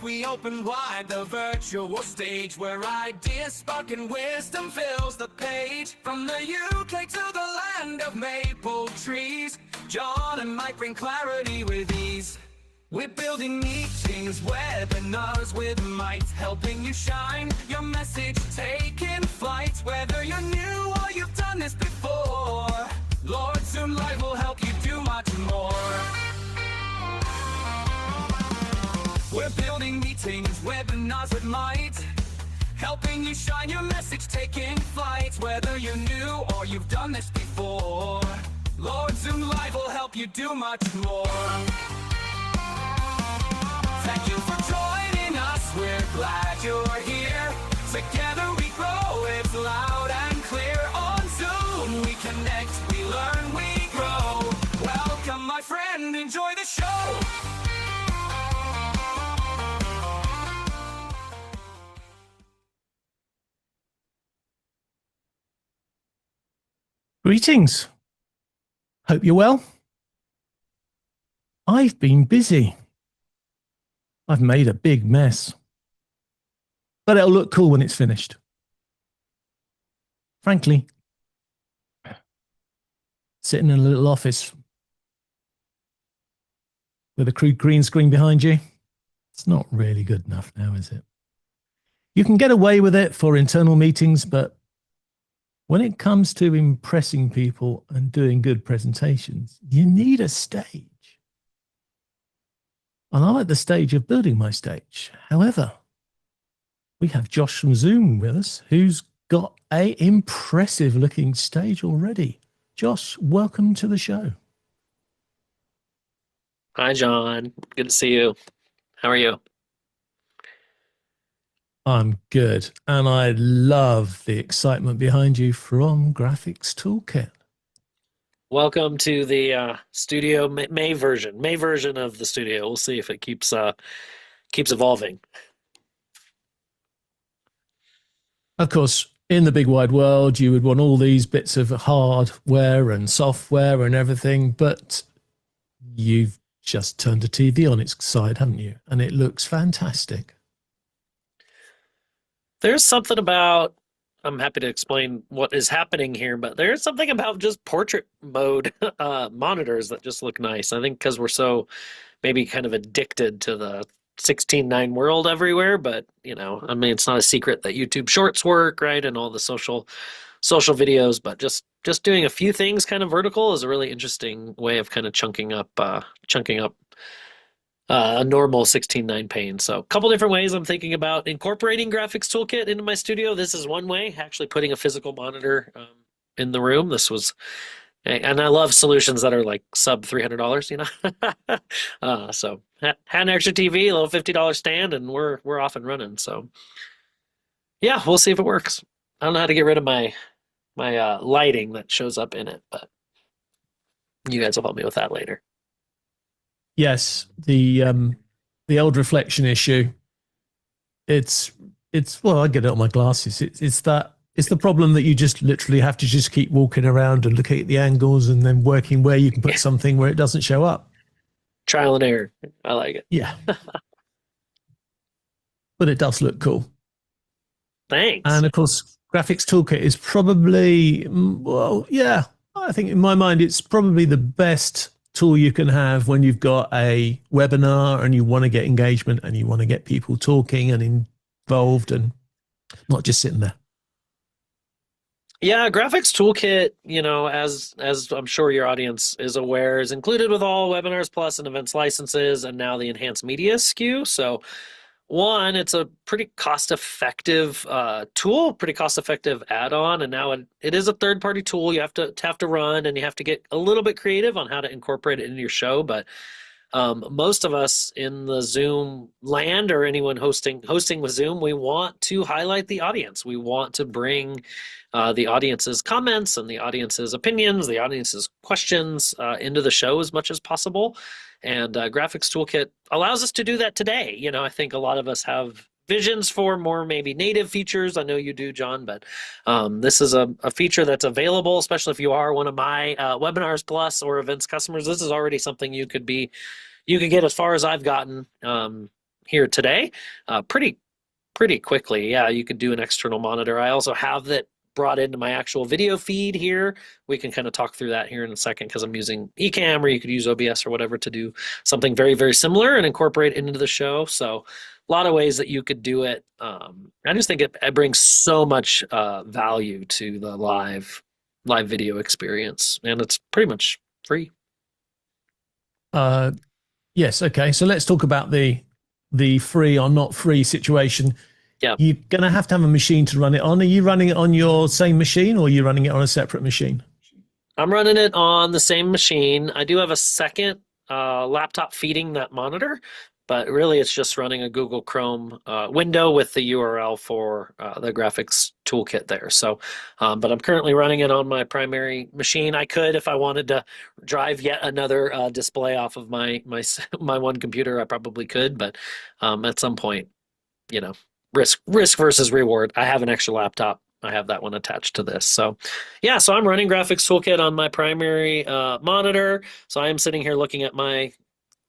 we open wide the virtual stage where ideas spark and wisdom fills the page. From the UK to the land of maple trees, John and Mike bring clarity with ease. We're building meetings, webinars with might, helping you shine, your message taking flight. Whether you're new or you've done this before, Lord Zoom Live will help you do much more. We're building meetings, webinars with might, helping you shine, your message taking flight. Whether you're new or you've done this before, Lord Zoom Live will help you do much more. Thank you for joining us, we're glad you're here. Together we grow, it's loud and clear. On Zoom we connect, we learn, we grow. Welcome my friend, enjoy the show. Greetings. Hope you're well. I've been busy. I've made a big mess, but it'll look cool when it's finished. Frankly, sitting in a little office with a crude green screen behind you, it's not really good enough now, is it? You can get away with it for internal meetings, but when it comes to impressing people and doing good presentations, you need a stage. And I like the stage of building my stage. However, we have Josh from Zoom with us, who's got an impressive looking stage already. Josh, welcome to the show. Hi, John. Good to see you. How are you? I'm good. And I love the excitement behind you from Graphics Toolkit. Welcome to the studio May version of the studio. We'll see if it keeps evolving. Of course, in the big wide world, you would want all these bits of hardware and software and everything, but you've just turned a TV on its side, haven't you? And it looks fantastic. There's something about, I'm happy to explain what is happening here, but there's something about just portrait mode monitors that just look nice. I think because we're so maybe kind of addicted to the 16:9 world everywhere, but you know, I mean, it's not a secret that YouTube Shorts work, right, and all the social videos. But just doing a few things kind of vertical is a really interesting way of kind of chunking up a normal 16:9 pane. So a couple different ways I'm thinking about incorporating Graphics Toolkit into my studio. This is one way, actually putting a physical monitor in the room. This was, and I love solutions that are like sub $300, you know. So had an extra TV, a little $50 stand, and we're off and running. So yeah, we'll see if it works. I don't know how to get rid of my lighting that shows up in it, but you guys will help me with that later. Yes, the old reflection issue. It's well, I get it on my glasses. It's the problem that you just literally have to just keep walking around and looking at the angles and then working where you can put something where it doesn't show up. Trial and error. I like it. Yeah. But it does look cool. Thanks. And of course, Graphics Toolkit is probably, well, yeah, I think in my mind, it's probably the best tool you can have when you've got a webinar and you want to get engagement and you want to get people talking and involved and not just sitting there. Yeah, Graphics Toolkit, you know, as I'm sure your audience is aware, is included with all Webinars Plus and events licenses and now the enhanced media SKU. So one, it's a pretty cost-effective tool, pretty cost-effective add-on, and now it is a third-party tool you have to run, and you have to get a little bit creative on how to incorporate it into your show. But most of us in the Zoom land or anyone hosting with Zoom, we want to highlight the audience. We want to bring the audience's comments and the audience's opinions, the audience's questions into the show as much as possible. And Graphics Toolkit allows us to do that today. You know, I think a lot of us have visions for more maybe native features. I know you do, John, but this is a feature that's available, especially if you are one of my Webinars Plus or events customers. This is already something you could get as far as I've gotten. here today, pretty quickly. Yeah, you could do an external monitor. I also have that brought into my actual video feed here. We can kind of talk through that here in a second because I'm using Ecamm, or you could use OBS or whatever to do something very, very similar and incorporate it into the show. So a lot of ways that you could do it. I just think it brings so much value to the live video experience, and it's pretty much free. Yes. Okay. So let's talk about the free or not free situation. Yeah. You're going to have a machine to run it on. Are you running it on your same machine, or are you running it on a separate machine? I'm running it on the same machine. I do have a second laptop feeding that monitor, but really it's just running a Google Chrome window with the URL for the graphics toolkit there. So, but I'm currently running it on my primary machine. I could, if I wanted to drive yet another display off of my one computer, I probably could, but at some point, you know, risk versus reward. I have an extra laptop. I have that one attached to this. So yeah, so I'm running graphics toolkit on my primary monitor. So I am sitting here looking at my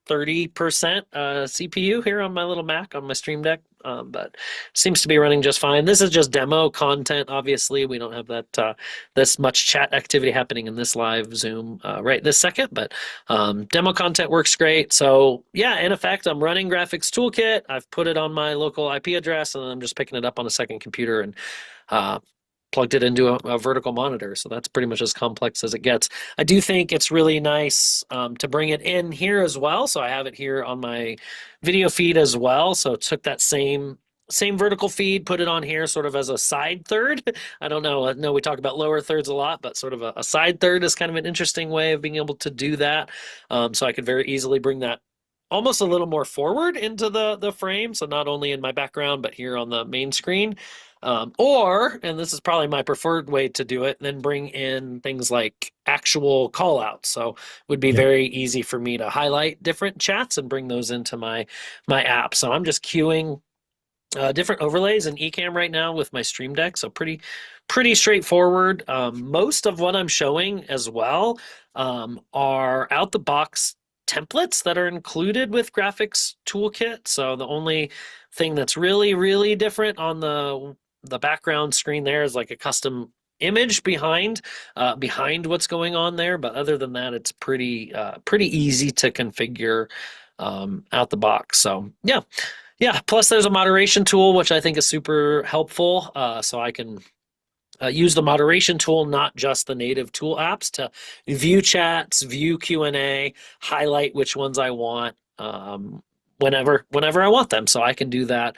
30% CPU here on my little Mac on my Stream Deck, but seems to be running just fine. This is just demo content. Obviously, we don't have that this much chat activity happening in this live Zoom right this second, but demo content works great. So yeah, in effect, I'm running graphics toolkit. I've put it on my local IP address, and I'm just picking it up on a second computer and plugged it into a vertical monitor. So that's pretty much as complex as it gets. I do think it's really nice to bring it in here as well. So I have it here on my video feed as well. So took that same vertical feed, put it on here sort of as a side third. I don't know. I know we talk about lower thirds a lot, but sort of a side third is kind of an interesting way of being able to do that. So I could very easily bring that almost a little more forward into the frame. So not only in my background, but here on the main screen. Or, and this is probably my preferred way to do it, then bring in things like actual call outs. So it would be very easy for me to highlight different chats and bring those into my app. So I'm just queuing different overlays in Ecamm right now with my Stream Deck. So pretty straightforward. Most of what I'm showing as well are out the box templates that are included with graphics toolkit. So the only thing that's really different on the background screen there is like a custom image behind what's going on there. But other than that, it's pretty easy to configure out the box. So yeah. Plus, there's a moderation tool which I think is super helpful. So I can use the moderation tool, not just the native tool apps, to view chats, view Q&A, highlight which ones I want. Whenever I want them. So I can do that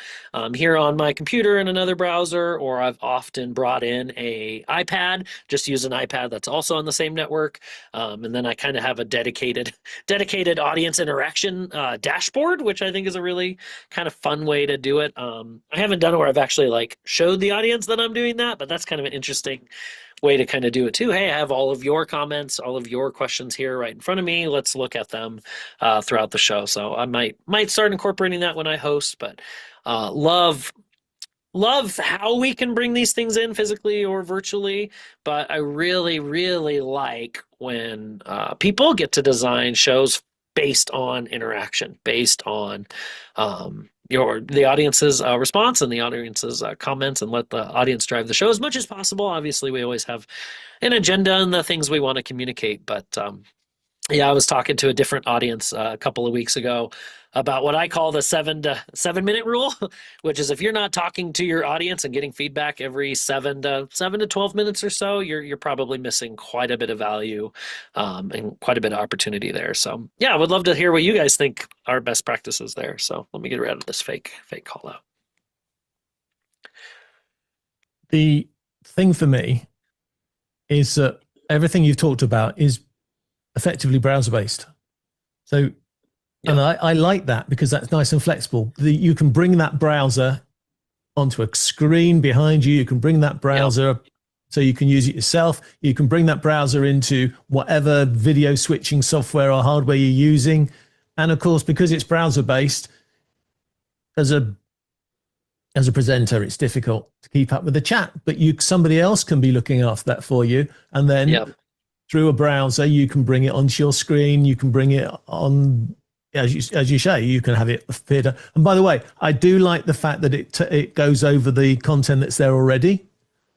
here on my computer in another browser, or I've often brought in a iPad, just use an iPad that's also on the same network. And then I kind of have a dedicated audience interaction dashboard, which I think is a really kind of fun way to do it. I haven't done it where I've actually like showed the audience that I'm doing that, but that's kind of an interesting way to kind of do it too. Hey, I have all of your comments, all of your questions here right in front of me. Let's look at them throughout the show. So I might start incorporating that when I host, but love how we can bring these things in physically or virtually. But I really like when people get to design shows based on interaction, based on the audience's response and the audience's comments, and let the audience drive the show as much as possible. Obviously, we always have an agenda and the things we want to communicate, but yeah, I was talking to a different audience a couple of weeks ago about what I call the 7 minute rule, which is if you're not talking to your audience and getting feedback every 7 to 12 minutes or so, you're probably missing quite a bit of value and quite a bit of opportunity there. So yeah, I would love to hear what you guys think are best practices there. So let me get rid of this fake call out. The thing for me is that everything you've talked about is effectively browser based. So, and I like that because that's nice and flexible. You can bring that browser onto a screen behind you. You can bring that browser so you can use it yourself. You can bring that browser into whatever video switching software or hardware you're using. And of course, because it's browser based, as a presenter, it's difficult to keep up with the chat, but somebody else can be looking after that for you. And then through a browser, you can bring it onto your screen. You can bring it on as you say, you can have it theatre. And by the way, I do like the fact that it goes over the content that's there already,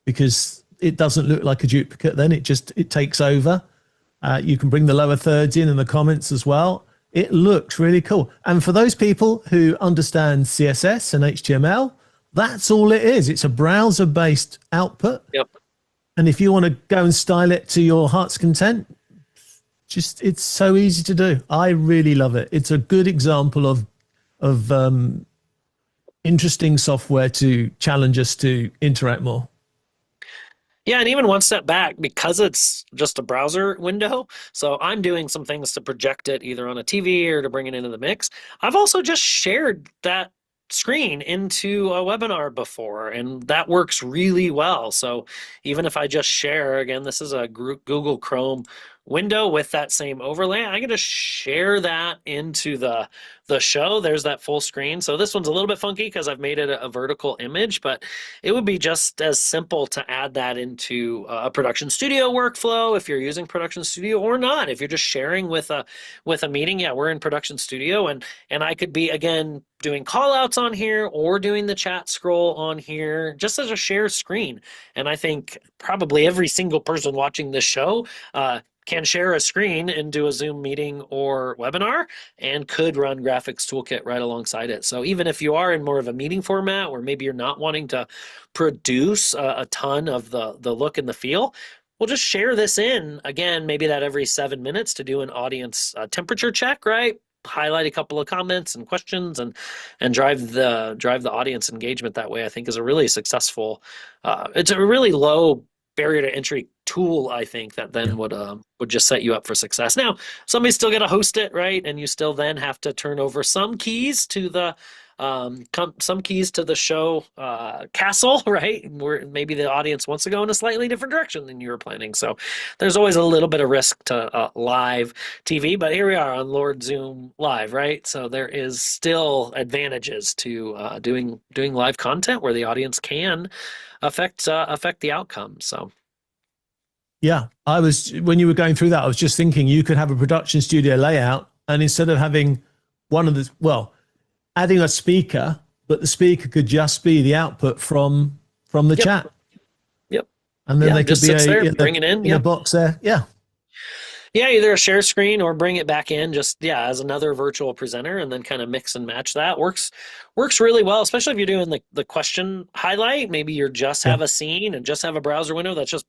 because it doesn't look like a duplicate. Then it takes over. You can bring the lower thirds in and the comments as well. It looks really cool. And for those people who understand CSS and HTML, that's all it is. It's a browser-based output. Yep. And if you want to go and style it to your heart's content, it's so easy to do. I really love it. It's a good example of interesting software to challenge us to interact more. Yeah, and even one step back, because it's just a browser window, so I'm doing some things to project it either on a TV or to bring it into the mix. I've also just shared that screen into a webinar before, and that works really well. So even if I just share, again, this is a Google Chrome window with that same overlay, I can just share that into the show. There's that full screen. So this one's a little bit funky because I've made it a vertical image, but it would be just as simple to add that into a production studio workflow if you're using production studio, or not. If you're just sharing with a meeting, yeah, we're in production studio, and I could be, again, doing call outs on here or doing the chat scroll on here just as a share screen. And I think probably every single person watching this show can share a screen and do a Zoom meeting or webinar, and could run Graphics Toolkit right alongside it. So even if you are in more of a meeting format, or maybe you're not wanting to produce a ton of the look and the feel, we'll just share this in, again, maybe that every 7 minutes to do an audience temperature check, right? Highlight a couple of comments and questions, and drive the audience engagement that way. I think is a really successful, it's a really low barrier to entry tool, I think, that then would just set you up for success. Now, somebody's still going to host it, right? And you still then have to turn over some keys to the show castle, right? Where maybe the audience wants to go in a slightly different direction than you were planning. So there's always a little bit of risk to live TV, but here we are on Lord Zoom Live, right? So there is still advantages to doing live content where the audience can affect the outcome. So yeah, when you were going through that, I was just thinking you could have a production studio layout, and instead of having adding a speaker, but the speaker could just be the output from the chat. Yep. And then they could be bring it in, a box there. Yeah. Yeah, either a share screen or bring it back in just, as another virtual presenter, and then kind of mix and match that. Works really well, especially if you're doing the question highlight. Maybe you just have a scene and just have a browser window that's just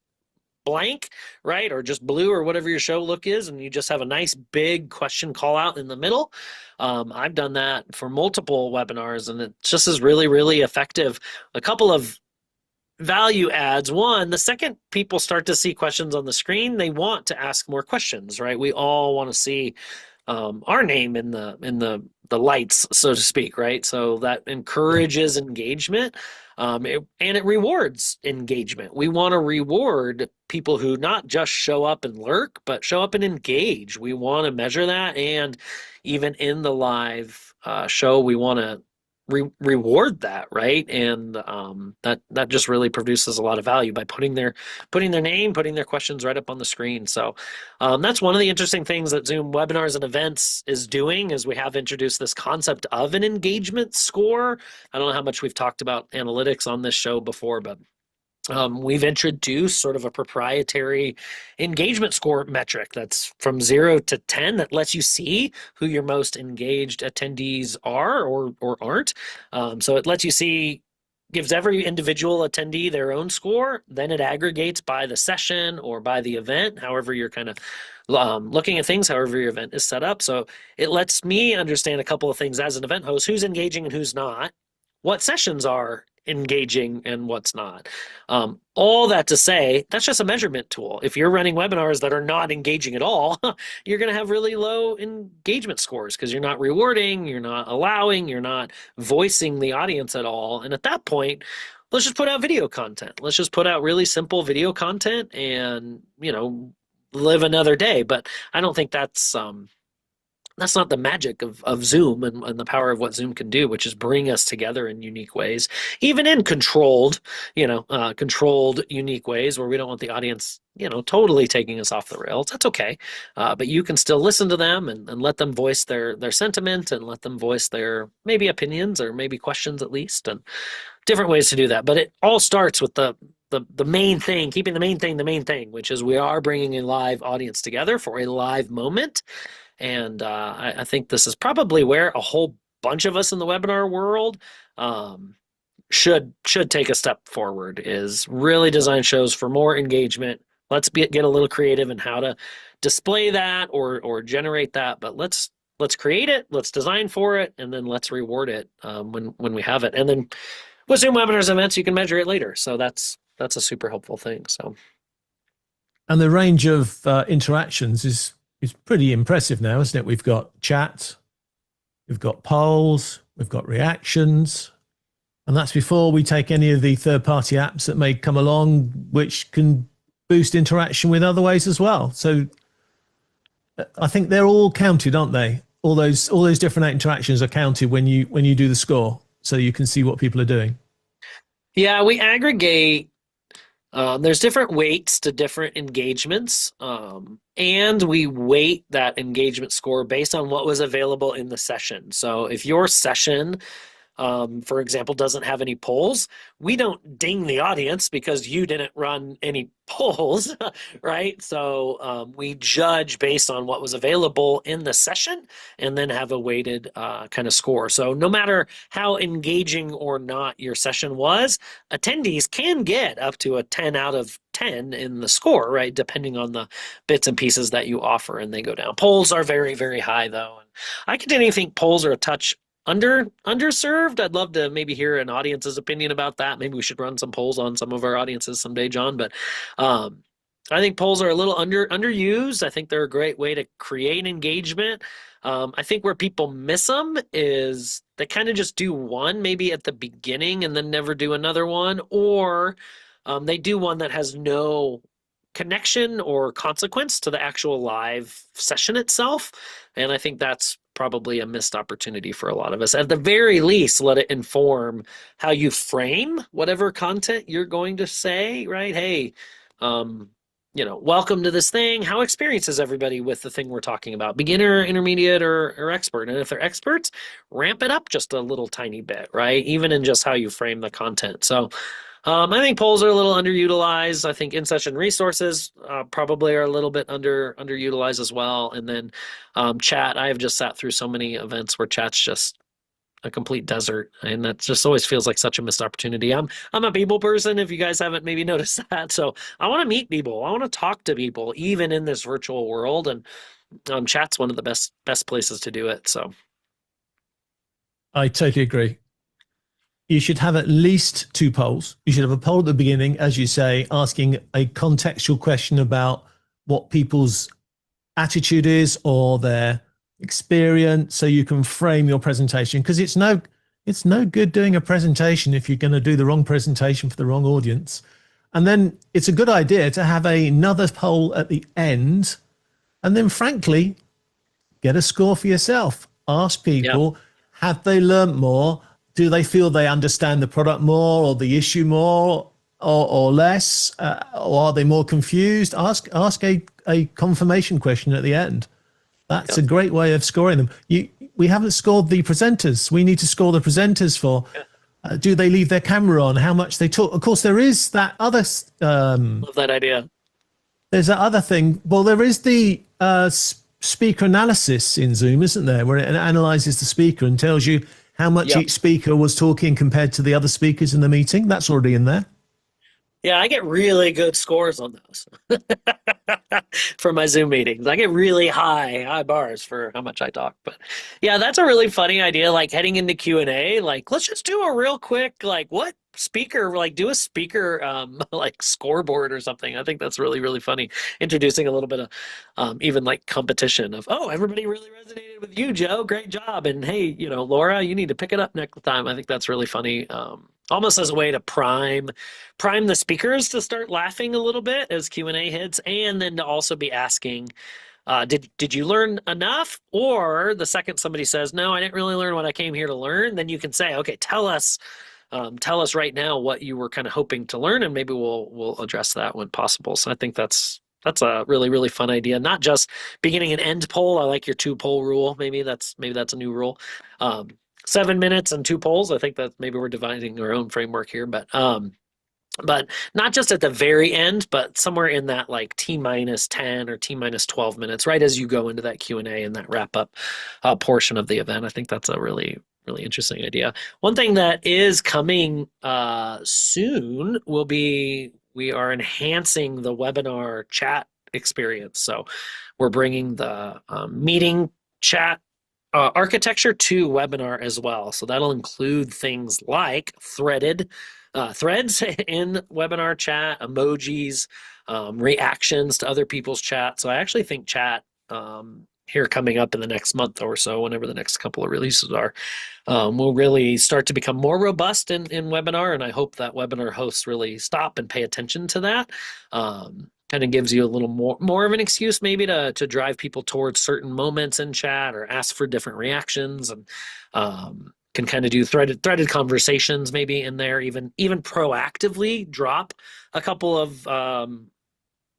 blank, right? Or just blue, or whatever your show look is, and you just have a nice big question call out in the middle. I've done that for multiple webinars, and it just is really, really effective. A couple of value adds. One, the second people start to see questions on the screen, they want to ask more questions, right? We all want to see our name in the lights, so to speak, right? So that encourages engagement, and it rewards engagement. We want to reward people who not just show up and lurk, but show up and engage. We want to measure that, and even in the live show, we want to reward that, right? And that just really produces a lot of value by putting their name, putting their questions right up on the screen. So that's one of the interesting things that Zoom webinars and events is doing, is we have introduced this concept of an engagement score. I don't know how much we've talked about analytics on this show before, but we've introduced sort of a proprietary engagement score metric that's from 0 to 10 that lets you see who your most engaged attendees are or aren't. So it lets you see, gives every individual attendee their own score. Then it aggregates by the session or by the event, however you're kind of looking at things, however your event is set up. So it lets me understand a couple of things as an event host: who's engaging and who's not, what sessions are engaging and what's not. All that to say, that's just a measurement tool. If you're running webinars that are not engaging at all, you're going to have really low engagement scores, because you're not rewarding, you're not allowing, you're not voicing the audience at all. And at that point, let's just put out video content. Let's just put out really simple video content and, live another day. But I don't think that's that's not the magic of Zoom and the power of what Zoom can do, which is bring us together in unique ways, even in controlled, unique ways where we don't want the audience, totally taking us off the rails. That's okay. But you can still listen to them and let them voice their sentiment and let them voice their maybe opinions or maybe questions at least, and different ways to do that. But it all starts with the main thing, keeping the main thing, which is we are bringing a live audience together for a live moment. And I think this is probably where a whole bunch of us in the webinar world should take a step forward, is really design shows for more engagement. Let's get a little creative in how to display that or generate that, but let's create it, let's design for it, and then let's reward it when we have it. And then with Zoom webinars events, you can measure it later. So that's a super helpful thing. So, And the range of interactions is pretty impressive now, isn't it? We've got chat, we've got polls, we've got reactions, and that's before we take any of the third-party apps that may come along, which can boost interaction with other ways as well. So I think they're all counted, aren't they? All those different interactions are counted when you do the score, so you can see what people are doing. Yeah, we aggregate. There's different weights to different engagements, and we weight that engagement score based on what was available in the session. So if your session, for example, doesn't have any polls, we don't ding the audience because you didn't run any polls, right? So we judge based on what was available in the session and then have a weighted kind of score. So no matter how engaging or not your session was, attendees can get up to a 10 out of 10 in the score, right? Depending on the bits and pieces that you offer, and they go down. Polls are very, very high though. And I continue to think polls are a touch underserved. I'd love to maybe hear an audience's opinion about that. Maybe we should run some polls on some of our audiences someday, John. But I think polls are a little underused. I think they're a great way to create engagement. I think where people miss them is they kind of just do one maybe at the beginning and then never do another one, or they do one that has no connection or consequence to the actual live session itself. And I think that's probably a missed opportunity for a lot of us. At the very least, let it inform how you frame whatever content you're going to say, right? Hey, welcome to this thing. How experienced is everybody with the thing we're talking about? Beginner, intermediate, or expert? And if they're experts, ramp it up just a little tiny bit, right? Even in just how you frame the content. So I think polls are a little underutilized. I think in-session resources probably are a little bit underutilized as well. And then chat, I have just sat through so many events where chat's just a complete desert, and that just always feels like such a missed opportunity. I'm a people person, if you guys haven't maybe noticed that. So I want to meet people. I want to talk to people, even in this virtual world. And chat's one of the best places to do it. So I totally agree. You should have at least 2 polls. You should have a poll at the beginning, as you say, asking a contextual question about what people's attitude is or their experience, so you can frame your presentation. Because it's no good doing a presentation if you're going to do the wrong presentation for the wrong audience. And then it's a good idea to have another poll at the end, and then frankly, get a score for yourself. Ask people, have they learned more? Do they feel they understand the product more or the issue more or less? Or are they more confused? Ask a confirmation question at the end. That's a great way of scoring them. We haven't scored the presenters. We need to score the presenters for do they leave their camera on, how much they talk. Of course, there is that other... love that idea. There's that other thing. Well, there is the speaker analysis in Zoom, isn't there, where it analyzes the speaker and tells you how much each speaker was talking compared to the other speakers in the meeting. That's already in there. Yeah, I get really good scores on those for my Zoom meetings. I get really high bars for how much I talk. But yeah, that's a really funny idea. Like heading into Q&A, like let's just do a real quick, like what speaker, like do a speaker like scoreboard or something. I think that's really, really funny. Introducing a little bit of even like competition of, oh, everybody really resonated with you, Joe. Great job. And hey, Laura, you need to pick it up next time. I think that's really funny. Almost as a way to prime the speakers to start laughing a little bit as Q&A hits, and then to also be asking Did you learn enough? Or the second somebody says, no, I didn't really learn what I came here to learn, then you can say, okay, tell us right now what you were kind of hoping to learn, and maybe we'll address that when possible. So I think that's a really, really fun idea. Not just beginning and end poll. I like your 2 poll rule. Maybe that's a new rule. 7 minutes and 2 polls. I think that maybe we're dividing our own framework here, but not just at the very end, but somewhere in that like T-10 or T-12 minutes, right as you go into that Q&A and that wrap up portion of the event. I think that's a really, really interesting idea. One thing that is coming soon will be, we are enhancing the webinar chat experience. So we're bringing the meeting chat architecture to webinar as well. So that'll include things like threads in webinar chat, emojis, reactions to other people's chat. So I actually think chat here coming up in the next month or so, whenever the next couple of releases are, will really start to become more robust in webinar. And I hope that webinar hosts really stop and pay attention to that. Kind of gives you a little more of an excuse maybe to drive people towards certain moments in chat or ask for different reactions, and can kind of do threaded conversations maybe in there, even proactively drop a couple of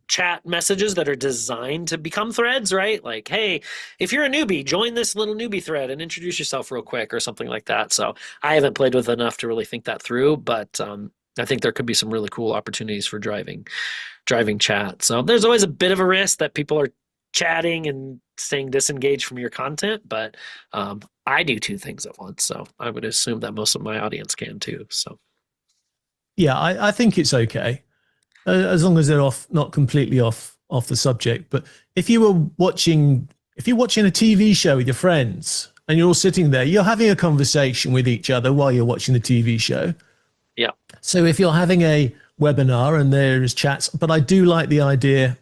chat messages that are designed to become threads, right? Like, hey, if you're a newbie, join this little newbie thread and introduce yourself real quick or something like that. So I haven't played with enough to really think that through, but I think there could be some really cool opportunities for driving chat. So there's always a bit of a risk that people are chatting and staying disengaged from your content, but I do 2 things at once, so I would assume that most of my audience can too. So Yeah, I think it's okay, as long as they're not completely off the subject. But if you're watching a TV show with your friends and you're all sitting there, you're having a conversation with each other while you're watching the TV show. yeah. So if you're having a webinar and there is chats, but I do like the idea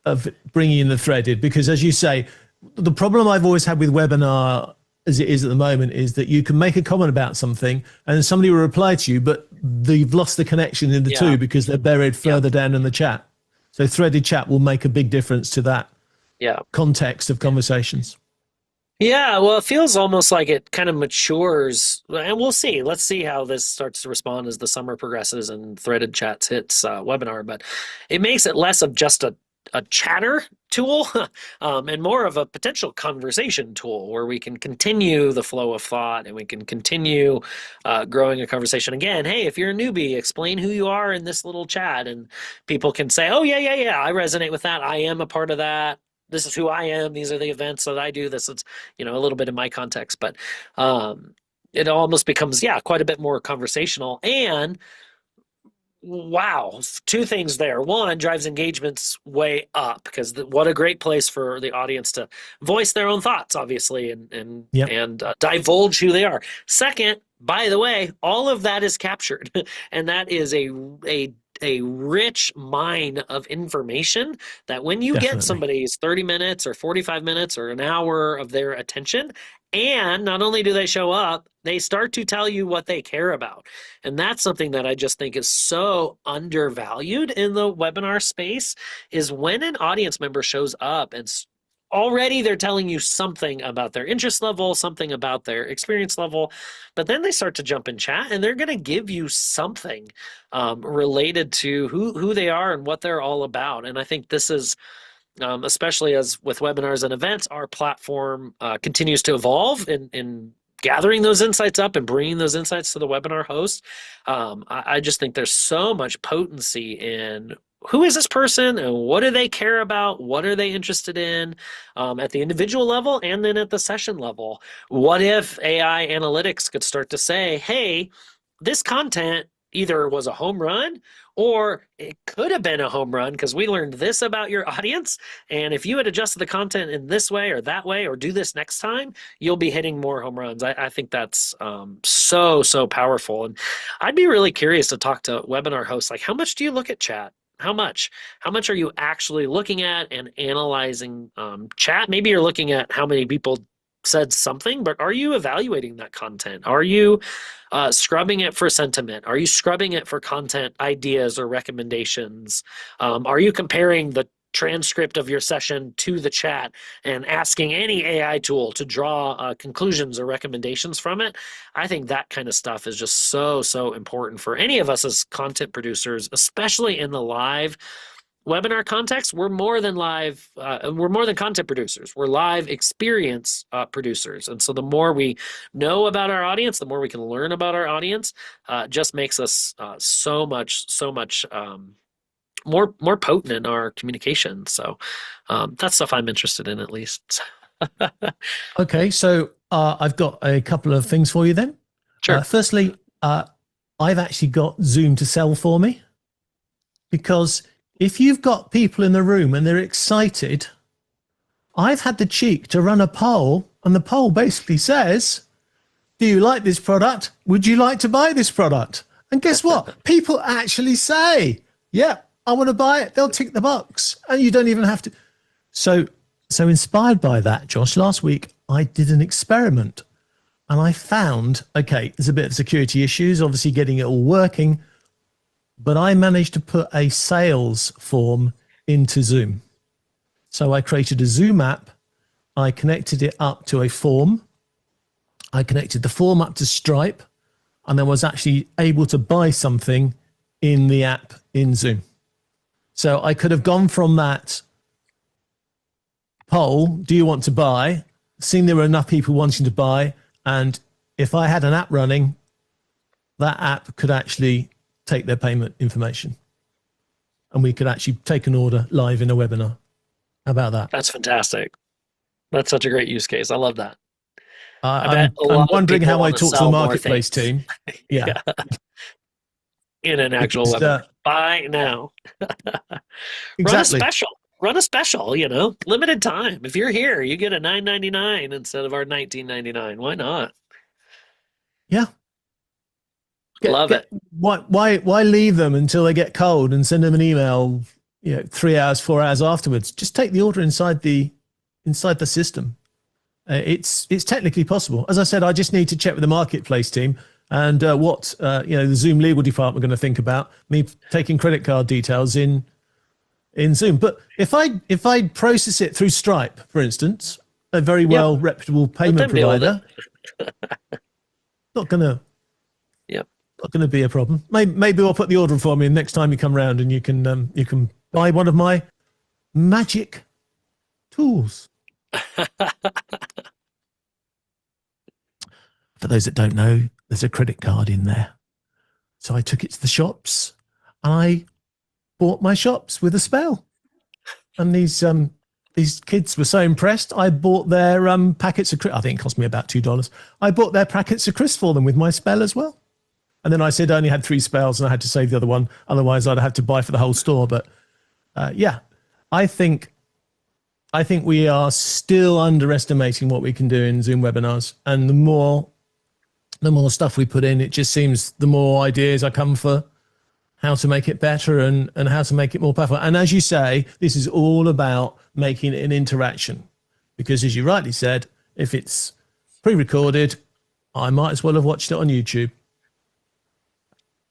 of bringing in the threaded, because as you say, the problem I've always had with webinar as it is at the moment is that you can make a comment about something and then somebody will reply to you, but they've lost the connection in the two because they're buried further down in the chat. So threaded chat will make a big difference to that context of conversations. Yeah, well, it feels almost like it kind of matures, and we'll see. Let's see how this starts to respond as the summer progresses and threaded chats hits webinar. But it makes it less of just a chatter tool and more of a potential conversation tool where we can continue the flow of thought and we can continue growing a conversation. Again, hey, if you're a newbie, explain who you are in this little chat, and people can say, oh, yeah, I resonate with that. I am a part of that. This is who I am. These are the events that I do. This is, a little bit in my context, but it almost becomes, quite a bit more conversational. And wow, 2 things there. One, drives engagements way up, because what a great place for the audience to voice their own thoughts, obviously, and divulge who they are. Second, by the way, all of that is captured, and that is a rich mine of information that when you get somebody's 30 minutes or 45 minutes or an hour of their attention, and not only do they show up, they start to tell you what they care about. And that's something that I just think is so undervalued in the webinar space, is when an audience member shows up and already they're telling you something about their interest level, something about their experience level, but then they start to jump in chat and they're going to give you something related to who they are and what they're all about. And I think this is, especially as with webinars and events, our platform continues to evolve in gathering those insights up and bringing those insights to the webinar host. I just think there's so much potency in who is this person and what do they care about? What are they interested in at the individual level and then at the session level? What if AI analytics could start to say, hey, this content either was a home run or it could have been a home run because we learned this about your audience. And if you had adjusted the content in this way or that way, or do this next time, you'll be hitting more home runs. I think that's so powerful. And I'd be really curious to talk to webinar hosts. Like, how much do you look at chat? How much are you actually looking at and analyzing chat? Maybe you're looking at how many people said something, but are you evaluating that content? Are you scrubbing it for sentiment? Are you scrubbing it for content ideas or recommendations? Are you comparing the transcript of your session to the chat and asking any AI tool to draw conclusions or recommendations from it. I think that kind of stuff is just so important for any of us as content producers, especially in the live webinar context. We're more than live, we're more than content producers. We're live experience producers. And so the more we know about our audience, the more we can learn about our audience, just makes us so much more potent in our communication. So that's stuff I'm interested in, at least. Okay, so I've got a couple of things for you then. Sure. Firstly, I've actually got Zoom to sell for me, because if you've got people in the room and they're excited, I've had the cheek to run a poll, and the poll basically says, do you like this product? Would you like to buy this product? And guess what? People actually say, yeah, I want to buy it. They'll tick the box, and you don't even have to. So inspired by that, Josh, last week I did an experiment, and I found, okay, there's a bit of security issues, obviously getting it all working, but I managed to put a sales form into Zoom. So I created a Zoom app. I connected it up to a form. I connected the form up to Stripe, and then was actually able to buy something in the app in Zoom. So I could have gone from that poll, do you want to buy, seen there were enough people wanting to buy, and if I had an app running, that app could actually take their payment information, and we could actually take an order live in a webinar. How about that? That's fantastic. That's such a great use case. I love that. I'm wondering how I talk to the marketplace team. Yeah. In an actual webinar. Buy now. Exactly. Run a special, limited time. If you're here, you get a $9.99 instead of our $19.99. Why not? Yeah. Love it. Why leave them until they get cold and send them an email, 3 hours, 4 hours afterwards? Just take the order inside the system. It's technically possible. As I said, I just need to check with the marketplace team and what the Zoom legal department are going to think about me taking credit card details in Zoom. But if I process it through Stripe, for instance, a very well reputable payment provider, not gonna be a problem. Maybe I'll put the order for me, and next time you come round, and you can buy one of my magic tools. For those that don't know, there's a credit card in there. So I took it to the shops, and I bought my shops with a spell. And these kids were so impressed. I bought their packets of crisps. I think it cost me about $2. I bought their packets of crisps for them with my spell as well. And then I said I only had 3 spells and I had to save the other one. Otherwise, I'd have to buy for the whole store. But I think we are still underestimating what we can do in Zoom webinars. And the more stuff we put in, it just seems the more ideas I come for how to make it better and how to make it more powerful. And as you say, this is all about making it an interaction, because as you rightly said, if it's pre-recorded, I might as well have watched it on YouTube.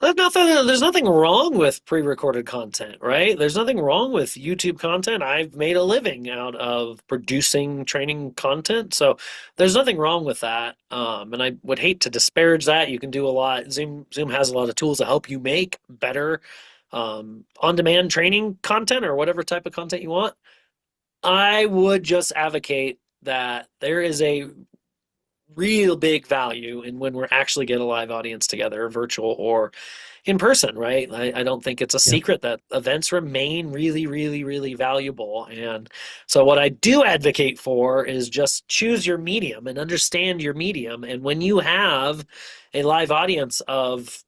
There's nothing wrong with pre-recorded content, right? There's nothing wrong with YouTube content. I've made a living out of producing training content. So there's nothing wrong with that. And I would hate to disparage that. You can do a lot. Zoom has a lot of tools to help you make better on-demand training content or whatever type of content you want. I would just advocate that there is a real big value in when we're actually get a live audience together, virtual or in person, right? I don't think it's a secret that events remain really, really, really valuable. And so what I do advocate for is just choose your medium and understand your medium. And when you have a live audience of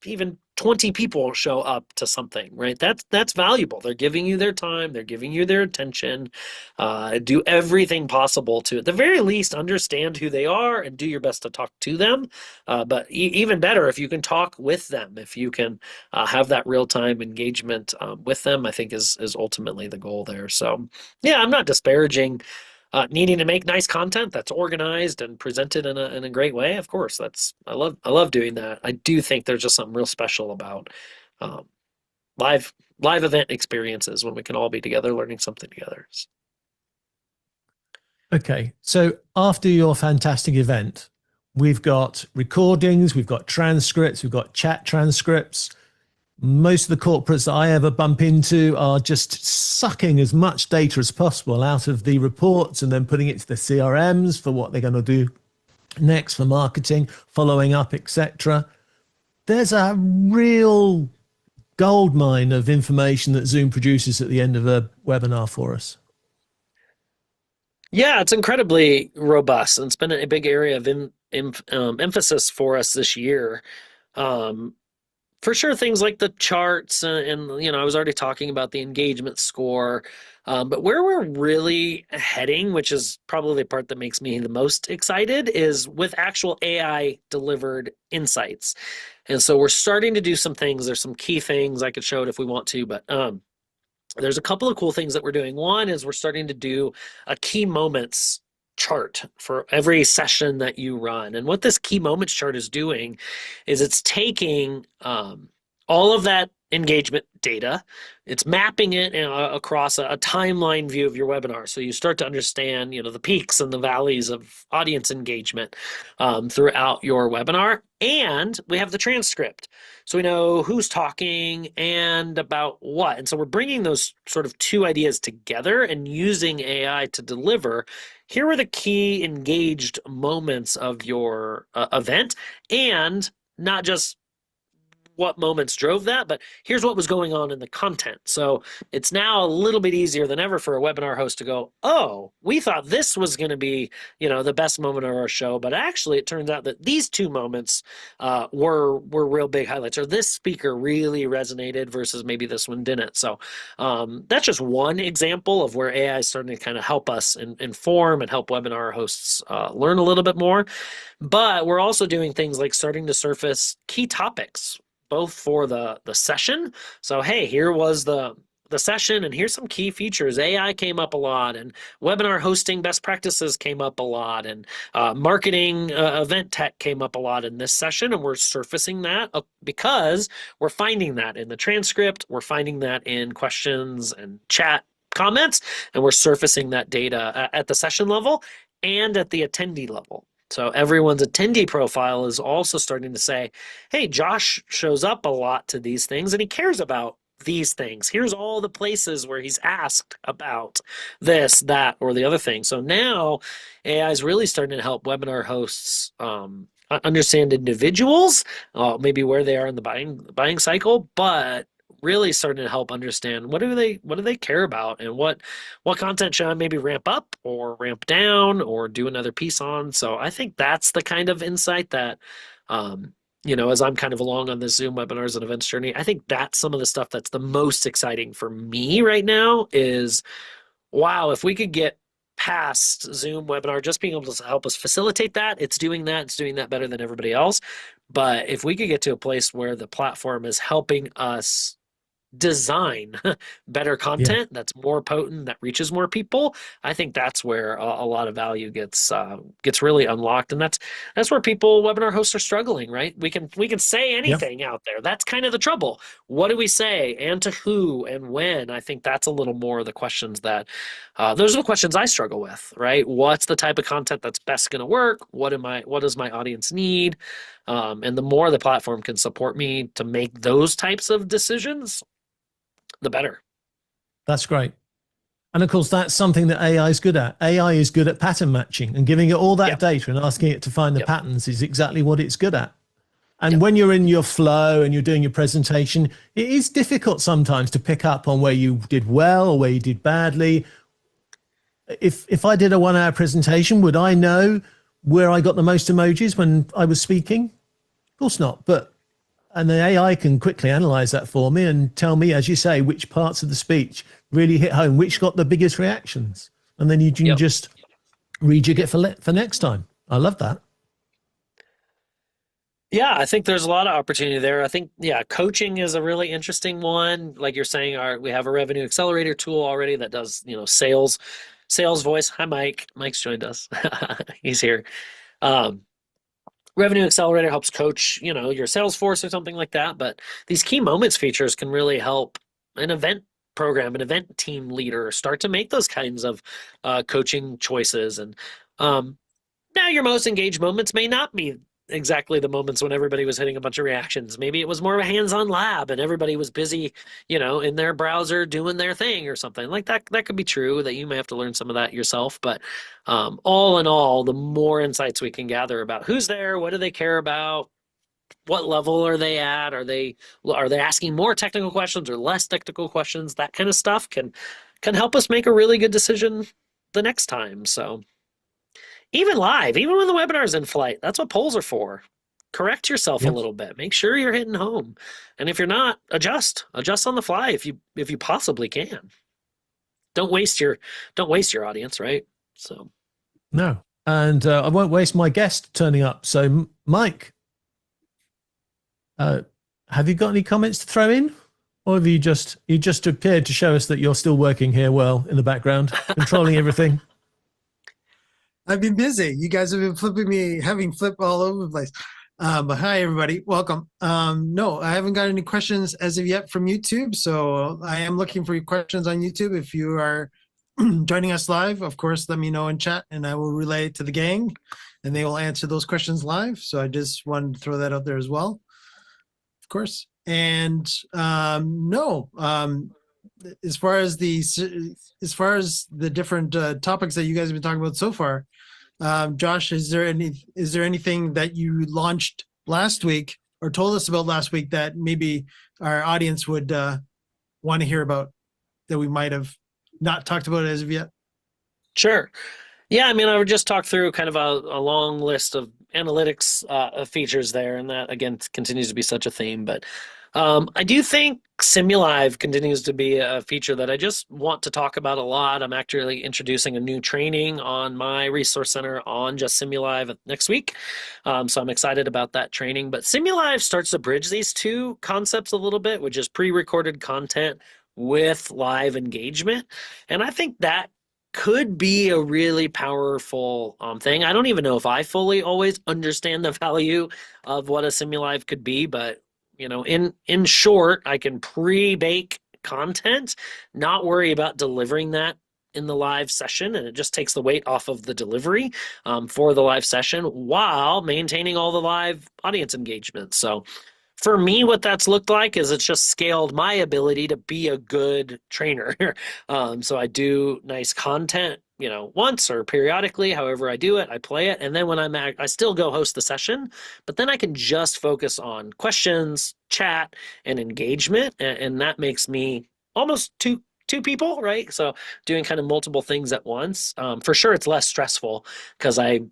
even 20 people show up to something, right? That's valuable. They're giving you their time. They're giving you their attention. Do everything possible to, at the very least, understand who they are and do your best to talk to them. But even better, if you can talk with them, if you can have that real-time engagement with them, I think is ultimately the goal there. So yeah, I'm not disparaging needing to make nice content that's organized and presented in a great way. Of course, I love doing that. I do think there's just something real special about live event experiences when we can all be together learning something together. Okay. So after your fantastic event, we've got recordings, we've got transcripts, we've got chat transcripts. Most of the corporates that I ever bump into are just sucking as much data as possible out of the reports and then putting it to the CRMs for what they're going to do next for marketing, following up, etc. There's a real gold mine of information that Zoom produces at the end of a webinar for us. Yeah, it's incredibly robust, and it's been a big area of emphasis for us this year. Um, for sure, things like the charts, and I was already talking about the engagement score, but where we're really heading, which is probably the part that makes me the most excited, is with actual AI delivered insights. And so we're starting to do some things. There's some key things I could show it if we want to, but there's a couple of cool things that we're doing. One is we're starting to do a key moments chart for every session that you run. And what this key moments chart is doing is it's taking all of that engagement data, it's mapping it across a timeline view of your webinar. So you start to understand, the peaks and the valleys of audience engagement throughout your webinar. And we have the transcript. So we know who's talking and about what. And so we're bringing those sort of two ideas together and using AI to deliver. Here are the key engaged moments of your event, and not just what moments drove that, but here's what was going on in the content. So it's now a little bit easier than ever for a webinar host to go, oh, we thought this was going to be, the best moment of our show, but actually it turns out that these two moments were real big highlights, or this speaker really resonated versus maybe this one didn't. So that's just one example of where AI is starting to kind of help us inform and help webinar hosts learn a little bit more. But we're also doing things like starting to surface key topics, both for the session. So, hey, here was the session, and here's some key features. AI came up a lot, and webinar hosting best practices came up a lot, and marketing event tech came up a lot in this session, and we're surfacing that because we're finding that in the transcript, we're finding that in questions and chat comments, and we're surfacing that data at the session level and at the attendee level. So everyone's attendee profile is also starting to say, hey, Josh shows up a lot to these things and he cares about these things. Here's all the places where he's asked about this, that, or the other thing. So now AI is really starting to help webinar hosts understand individuals, maybe where they are in the buying cycle, but really starting to help understand what do they care about, and what content should I maybe ramp up or ramp down or do another piece on. So I think that's the kind of insight that as I'm kind of along on this Zoom webinars and events journey, I think that's some of the stuff that's the most exciting for me right now is, wow, if we could get past Zoom webinar just being able to help us facilitate that, it's doing that better than everybody else. But if we could get to a place where the platform is helping us design better content that's more potent, that reaches more people, I think that's where a lot of value gets really unlocked. And that's where webinar hosts are struggling, right? We can say anything out there. That's kind of the trouble. What do we say, and to who, and when? I think that's a little more of the questions that those are the questions I struggle with, right? What's the type of content that's best going to work? What does my audience need? And the more the platform can support me to make those types of decisions, the better. That's great. And of course, that's something that AI is good at. AI is good at pattern matching, and giving it all that data and asking it to find the patterns is exactly what it's good at. And when you're in your flow and you're doing your presentation, it is difficult sometimes to pick up on where you did well or where you did badly. If I did a 1 hour presentation, would I know where I got the most emojis when I was speaking? Of course not. And the AI can quickly analyze that for me and tell me, as you say, which parts of the speech really hit home, which got the biggest reactions. And then you can just rejig it for next time. I love that. Yeah, I think there's a lot of opportunity there. I think, coaching is a really interesting one. Like you're saying, we have a revenue accelerator tool already that does, sales voice. Hi, Mike. Mike's joined us. He's here. Revenue Accelerator helps coach, your sales force or something like that. But these key moments features can really help an event program, an event team leader start to make those kinds of coaching choices. And now your most engaged moments may not be exactly the moments when everybody was hitting a bunch of reactions. Maybe it was more of a hands-on lab and everybody was busy, in their browser doing their thing or something. Like that could be true, that you may have to learn some of that yourself. But all in all, the more insights we can gather about who's there, what do they care about, what level are they at, are they asking more technical questions or less technical questions, that kind of stuff can help us make a really good decision the next time. So even live, even when the webinar's in flight, that's what polls are for. Correct yourself a Yep. little bit. Make sure you're hitting home. And if you're not, adjust on the fly if you possibly can. Don't waste your audience, right? So No. And I won't waste my guest turning up. So, Mike, have you got any comments to throw in? Or have you just appeared to show us that you're still working here well in the background, controlling everything? I've been busy. You guys have been having flip all over the place. But hi, everybody. Welcome. No, I haven't got any questions as of yet from YouTube. So I am looking for your questions on YouTube. If you are joining us live, of course, let me know in chat and I will relay it to the gang and they will answer those questions live. So I just wanted to throw that out there as well, of course. And no, as far as the different topics that you guys have been talking about so far, Josh, is there anything that you launched last week or told us about last week that maybe our audience would want to hear about that we might have not talked about as of yet? sure. Yeah, I mean, I would just talk through kind of a long list of analytics features there, and that again continues to be such a theme. But I do think Simulive continues to be a feature that I just want to talk about a lot. I'm actually introducing a new training on my resource center on just Simulive next week. So I'm excited about that training. But Simulive starts to bridge these two concepts a little bit, which is pre-recorded content with live engagement. And I think that could be a really powerful thing. I don't even know if I fully always understand the value of what a Simulive could be, but in short, I can pre-bake content, not worry about delivering that in the live session, and it just takes the weight off of the delivery for the live session while maintaining all the live audience engagement. So for me, what that's looked like is it's just scaled my ability to be a good trainer. So I do nice content, once or periodically, however I do it, I play it. And then when I still go host the session, but then I can just focus on questions, chat, and engagement. And that makes me almost two people, right? So doing kind of multiple things at once. For sure, it's less stressful because I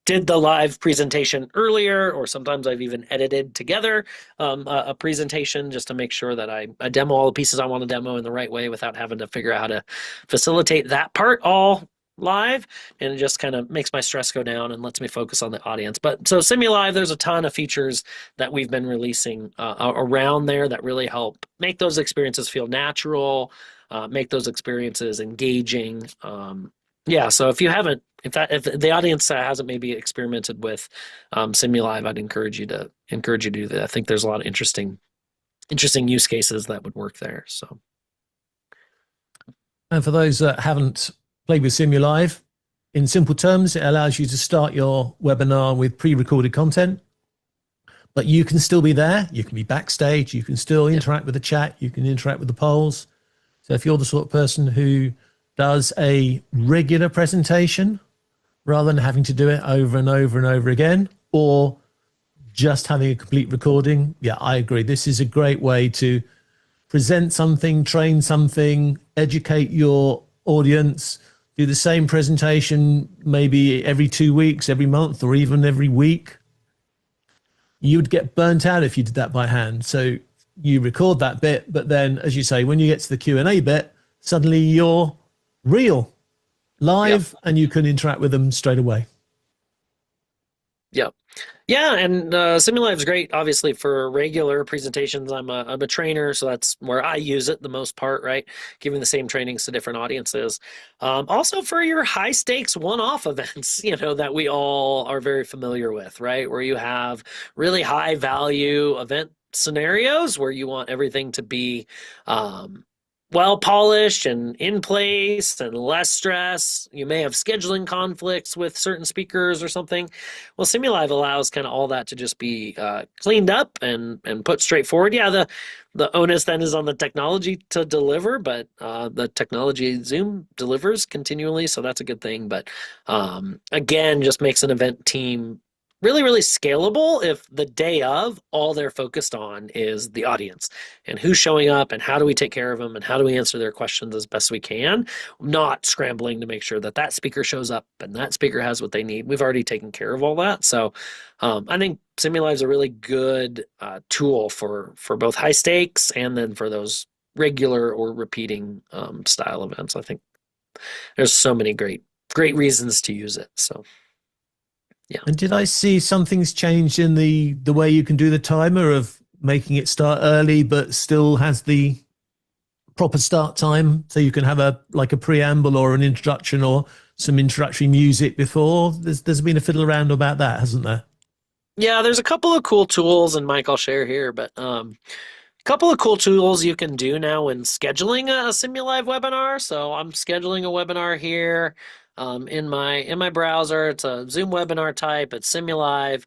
did the live presentation earlier, or sometimes I've even edited together a presentation just to make sure that I demo all the pieces I want to demo in the right way without having to figure out how to facilitate that part all live. And it just kind of makes my stress go down and lets me focus on the audience. But so Simulive, there's a ton of features that we've been releasing around there that really help make those experiences feel natural, make those experiences engaging. Yeah, so if the audience hasn't maybe experimented with Simulive, I'd encourage you to do that. I think there's a lot of interesting use cases that would work there. So, And for those that haven't played with Simulive, in simple terms, it allows you to start your webinar with pre-recorded content, but you can still be there. You can be backstage. You can still interact with the chat. You can interact with the polls. So if you're the sort of person who does a regular presentation rather than having to do it over and over and over again, or just having a complete recording, yeah, I agree. This is a great way to present something, train something, educate your audience, do the same presentation maybe every 2 weeks, every month, or even every week. You would get burnt out if you did that by hand. So you record that bit, but then, as you say, when you get to the Q&A bit, suddenly you're real, live, and you can interact with them straight away. Yep. Yeah, and Simulive is great, obviously, for regular presentations. I'm a trainer, so that's where I use it the most part, right? Giving the same trainings to different audiences. Also for your high stakes one-off events, that we all are very familiar with, right? Where you have really high value event scenarios where you want everything to be um, well polished and in place and less stress. You may have scheduling conflicts with certain speakers or something. Well, Simulive allows kind of all that to just be cleaned up and put straight forward. Yeah, the onus then is on the technology to deliver, but the technology Zoom delivers continually, so that's a good thing. But again, just makes an event team really, really scalable if the day of all they're focused on is the audience and who's showing up and how do we take care of them and how do we answer their questions as best we can, not scrambling to make sure that that speaker shows up and that speaker has what they need. We've already taken care of all that. So I think Simulive is a really good tool for both high stakes and then for those regular or repeating style events. I think there's so many great reasons to use it. So yeah. And did I see something's changed in the way you can do the timer of making it start early but still has the proper start time, so you can have a preamble or an introduction or some introductory music before? There's been a fiddle around about that, hasn't there? Yeah, there's a couple of cool tools, and Mike, I'll share here, but a couple of cool tools you can do now when scheduling a Simulive webinar. So I'm scheduling a webinar here in my browser. It's a Zoom webinar type. It's Simulive.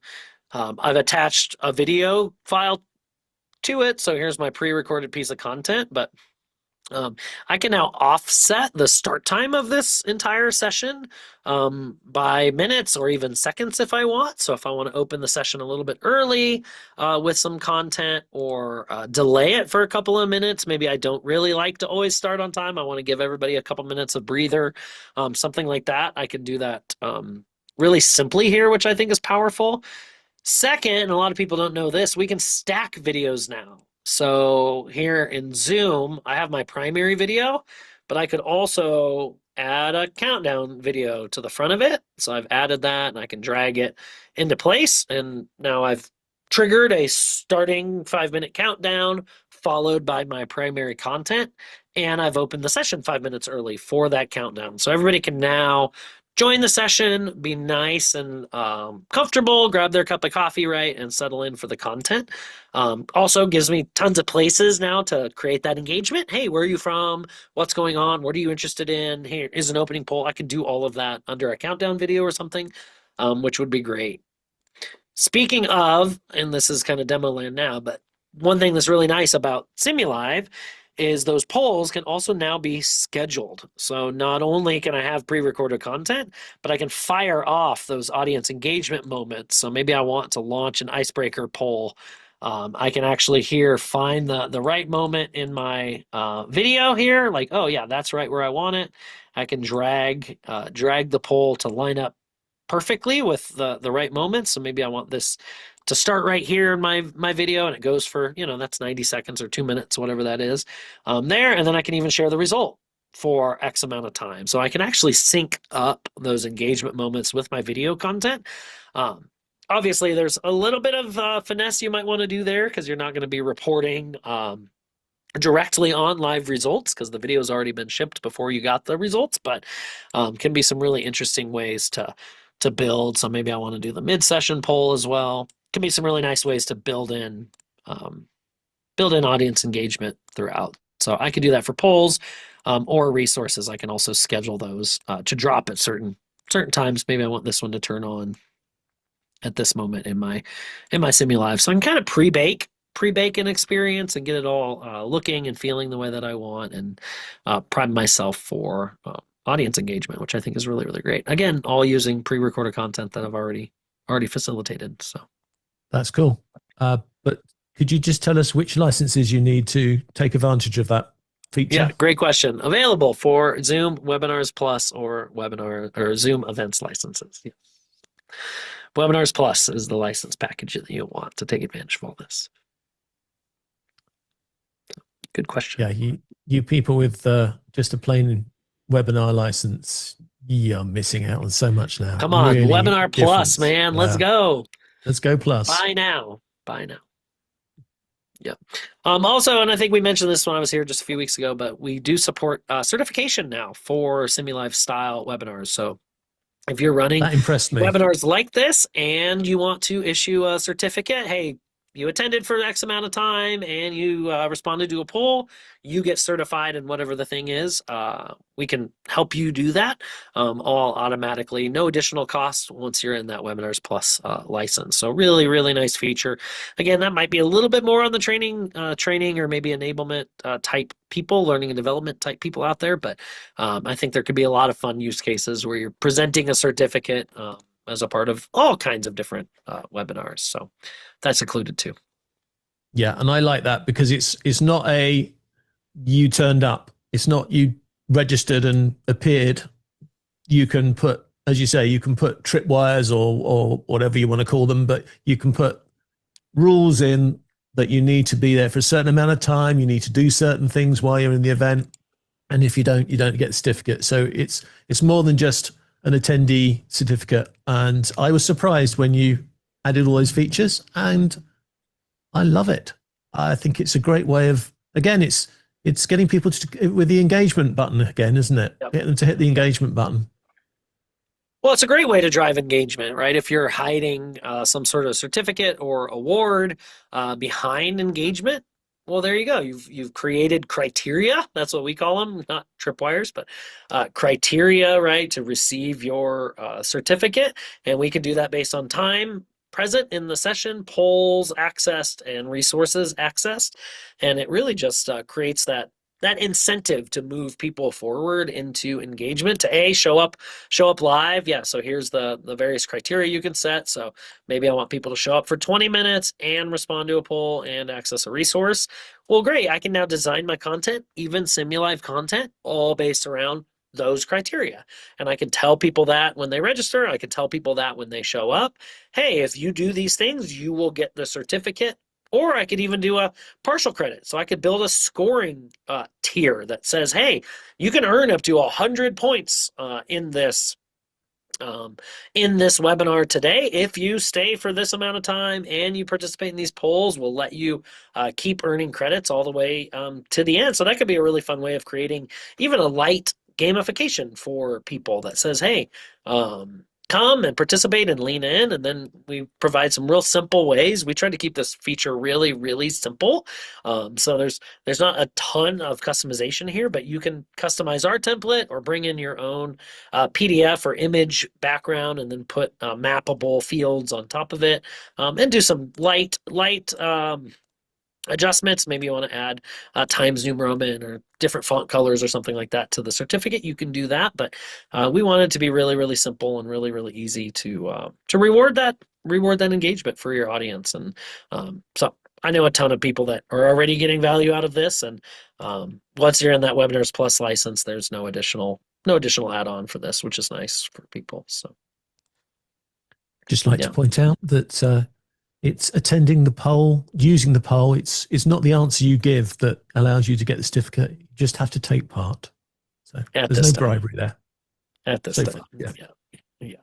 I've attached a video file to it. So here's my pre-recorded piece of content, but I can now offset the start time of this entire session by minutes or even seconds if I want. So if I want to open the session a little bit early with some content or delay it for a couple of minutes, maybe I don't really like to always start on time. I want to give everybody a couple minutes of breather, something like that. I can do that really simply here, which I think is powerful. Second, and a lot of people don't know this, we can stack videos now. So here in Zoom, I have my primary video, but I could also add a countdown video to the front of it. So I've added that and I can drag it into place. And now I've triggered a starting 5-minute countdown followed by my primary content. And I've opened the session 5 minutes early for that countdown. So everybody can now join the session, be nice and comfortable, grab their cup of coffee, right, and settle in for the content. Also gives me tons of places now to create that engagement. Hey, where are you from? What's going on? What are you interested in? Here is an opening poll. I could do all of that under a countdown video or something, which would be great. Speaking of, and this is kind of demo land now, but one thing that's really nice about Simulive is those polls can also now be scheduled. So not only can I have pre-recorded content, but I can fire off those audience engagement moments. So maybe I want to launch an icebreaker poll. I can actually here find the right moment in my video here, like, oh yeah, that's right where I want it. I can drag the poll to line up perfectly with the right moments. So maybe I want this to start right here in my video, and it goes for, that's 90 seconds or 2 minutes, whatever that is there. And then I can even share the result for X amount of time. So I can actually sync up those engagement moments with my video content. Obviously, there's a little bit of finesse you might want to do there because you're not going to be reporting directly on live results because the video's already been shipped before you got the results, but can be some really interesting ways to build. So maybe I want to do the mid-session poll as well. Can be some really nice ways to build in audience engagement throughout. So I could do that for polls or resources. I can also schedule those to drop at certain times. Maybe I want this one to turn on at this moment in my Simulive. So I can kind of pre-bake an experience and get it all looking and feeling the way that I want, and prime myself for audience engagement, which I think is really, really great. Again, all using pre-recorded content that I've already facilitated. So that's cool. But could you just tell us which licenses you need to take advantage of that feature? Yeah, great question. Available for Zoom Webinars Plus or Zoom Events licenses. Yeah. Webinars Plus is the license package that you want to take advantage of all this. Good question. Yeah, you people with just a plain webinar license, You're missing out on so much now. Come on, Really Webinar Plus, difference. man. Let's Yeah. go. Let's go plus. Buy now. Buy now. Yep. Also, and I think we mentioned this when I was here just a few weeks ago, but we do support certification now for SimuLive style webinars. So if you're running That impressed me. webinars like this and you want to issue a certificate, hey, you attended for X amount of time and you responded to a poll, you get certified in whatever the thing is. We can help you do that all automatically, no additional cost once you're in that Webinars Plus license. So really, really nice feature. Again, that might be a little bit more on the training or maybe enablement type people, learning and development type people out there. But I think there could be a lot of fun use cases where you're presenting a certificate as a part of all kinds of different webinars. So that's included too. Yeah, and I like that because it's not a you turned up. It's not you registered and appeared. You can put, as you say, you can put tripwires or whatever you want to call them, but you can put rules in that you need to be there for a certain amount of time. You need to do certain things while you're in the event. And if you don't get the certificate. So it's more than just an attendee certificate. And I was surprised when you added all those features, and I love it. I think it's a great way of, again, it's getting people to, with the engagement button again, isn't it? Yep. Get them to hit the engagement button. Well, it's a great way to drive engagement, right? If you're hiding some sort of certificate or award behind engagement, well, there you go. You've created criteria. That's what we call them, not tripwires, but criteria, right, to receive your certificate. And we can do that based on time present in the session, polls accessed, and resources accessed. And it really just creates that incentive to move people forward into engagement, to show up live. Yeah, so here's the various criteria you can set. So maybe I want people to show up for 20 minutes and respond to a poll and access a resource. Well, great, I can now design my content, even SimuLive content, all based around those criteria. And I can tell people that when they register. I can tell people that when they show up. Hey, if you do these things, you will get the certificate. Or I could even do a partial credit. So I could build a scoring tier that says, hey, you can earn up to 100 points in this webinar today. If you stay for this amount of time and you participate in these polls, we'll let you keep earning credits all the way to the end. So that could be a really fun way of creating even a light gamification for people that says, hey, come and participate and lean in. And then we provide some real simple ways. We try to keep this feature really, really simple. So there's not a ton of customization here, but you can customize our template or bring in your own PDF or image background and then put mappable fields on top of it and do some light adjustments. Maybe you want to add Times New Roman or different font colors or something like that to the certificate. You can do that, but we want it to be really, really simple and really, really easy to reward that engagement for your audience. And so I know a ton of people that are already getting value out of this. And once you're in that Webinars Plus license, there's no additional add-on for this, which is nice for people. So Just like to point out that it's attending the poll, using the poll. It's not the answer you give that allows you to get the certificate. You just have to take part. So there's no bribery there. At this time. Yeah.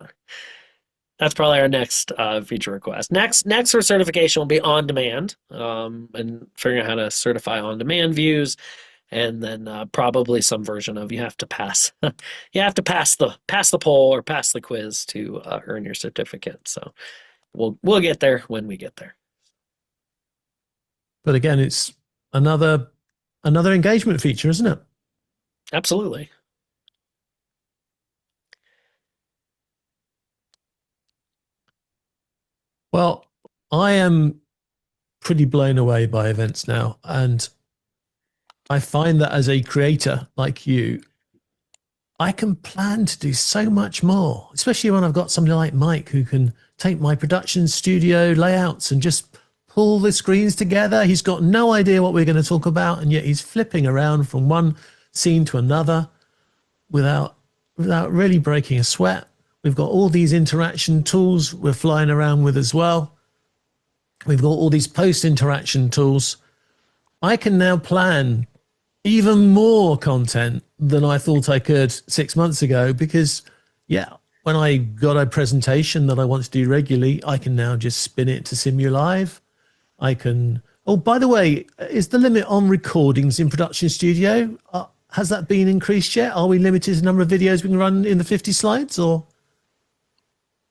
That's probably our next feature request. Next for certification will be on demand, and figuring out how to certify on demand views, and then probably some version of you have to pass the poll or pass the quiz to earn your certificate. So we'll get there when we get there. But again, it's another engagement feature, isn't it? Absolutely. Well, I am pretty blown away by events now. And I find that as a creator like you, I can plan to do so much more, especially when I've got somebody like Mike who can take my production studio layouts and just pull the screens together. He's got no idea what we're going to talk about, and yet he's flipping around from one scene to another without really breaking a sweat. We've got all these interaction tools we're flying around with as well. We've got all these post-interaction tools. I can now plan even more content than I thought I could 6 months ago because yeah, when I got a presentation that I want to do regularly, I can now just spin it to Simulive. I can. Oh, by the way, is the limit on recordings in Production Studio? Has that been increased yet? Are we limited to the number of videos we can run in the 50 slides, or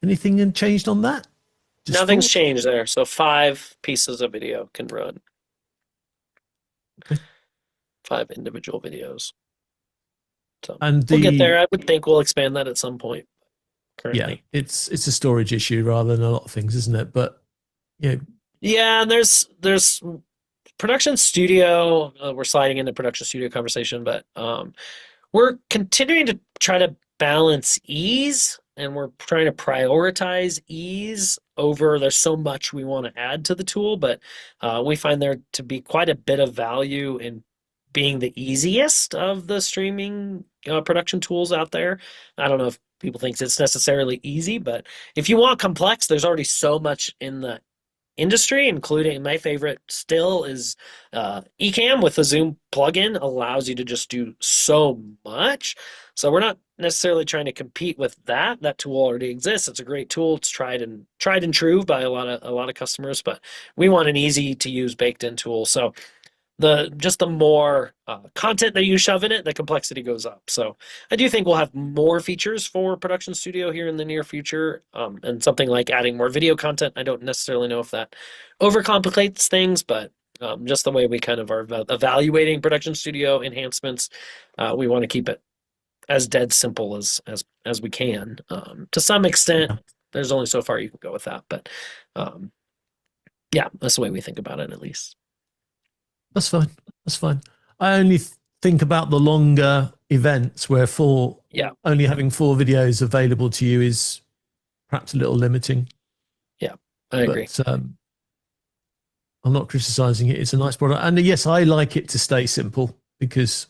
anything changed on that? Just Nothing's thoughts? changed there. So 5 pieces of video can run. Okay. 5 individual videos. So And we'll get the there. I would think we'll expand that at some point. yeah, Currently. it's a storage issue rather than a lot of things, isn't it? But yeah, Yeah, and there's Production Studio. We're sliding into Production Studio conversation, but we're continuing to try to balance ease, and we're trying to prioritize ease over. There's so much we want to add to the tool, but we find there to be quite a bit of value in being the easiest of the streaming production tools out there. I don't know if people think it's necessarily easy, but if you want complex, there's already so much in the industry, including my favorite still is Ecamm with the Zoom plugin allows you to just do so much. So we're not necessarily trying to compete with that. That tool already exists. It's a great tool. It's tried and true by a lot of customers, but we want an easy to use baked in tool. So the more content that you shove in it, the complexity goes up. So I do think we'll have more features for Production Studio here in the near future, and something like adding more video content. I don't necessarily know if that overcomplicates things, but just the way we kind of are evaluating Production Studio enhancements, we want to keep it as dead simple as we can. To some extent, there's only so far you can go with that, but yeah, that's the way we think about it, at least. that's fine. That's fine. I only think about the longer events where only having 4 videos available to you is perhaps a little limiting. Yeah, I agree. But I'm not criticizing it. It's a nice product. And yes, I like it to stay simple because